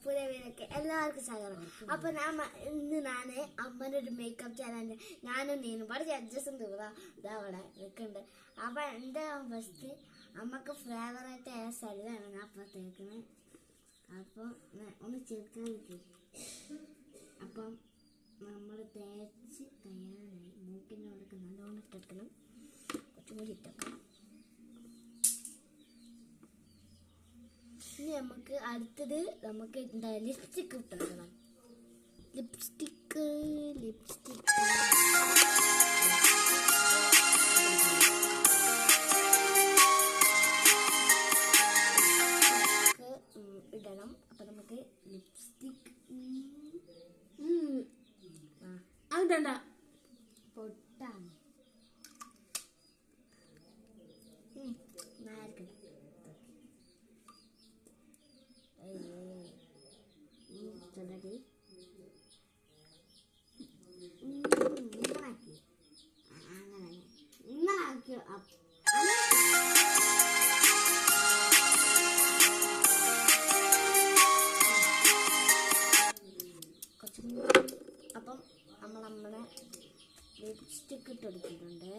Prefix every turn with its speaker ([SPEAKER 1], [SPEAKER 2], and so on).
[SPEAKER 1] പുതിയ വീടൊക്കെ എല്ലാവർക്കും സ്വാഗതം. അപ്പൊ ഇന്ന് ഞാന് അമ്മൻ്റെ ഒരു മേക്കപ്പ് ചാനലിന്റെ ഞാനും നീനും പാട് ജഡ്ജസും ഇതാ അവിടെ നിൽക്കുന്നുണ്ട്. അപ്പൊ എന്റെ ഫസ്റ്റ് അമ്മക്ക് ഫേവറേറ്റ് ആയ സ്ഥലമാണ് ഞാൻ അപ്പൊ തേക്കുന്നത്. അപ്പം ഒന്ന് ചേർക്കാൻ പറ്റും. അപ്പം നമ്മൾ തേച്ച് തയ്യാറായി. മൂക്കിൻ്റെ അവിടെയൊക്കെ നല്ലോണം ഇട്ടെടുക്കണം. കുറച്ചും കൂടി ഇട്ടേക്കണം. ഇനി നമുക്ക് അടുത്തത് നമുക്ക് എന്താ ലിപ്സ്റ്റിക്ക് ഇട്ടെടുക്കണം. ലിപ്സ്റ്റിക്ക് ഇടണം. അപ്പൊ നമുക്ക് ലിപ്സ്റ്റിക്ക്
[SPEAKER 2] അതണ്ട
[SPEAKER 1] പൊട്ടാണ് ചൊല്ലടി ഇങ്ങനാക്കി അങ്ങനെ ഇങ്ങനാക്കി. അപ്പം നമ്മുടെ ലിപ്സ്റ്റിക്ക് ഇട്ടെടുത്തിട്ടുണ്ട്.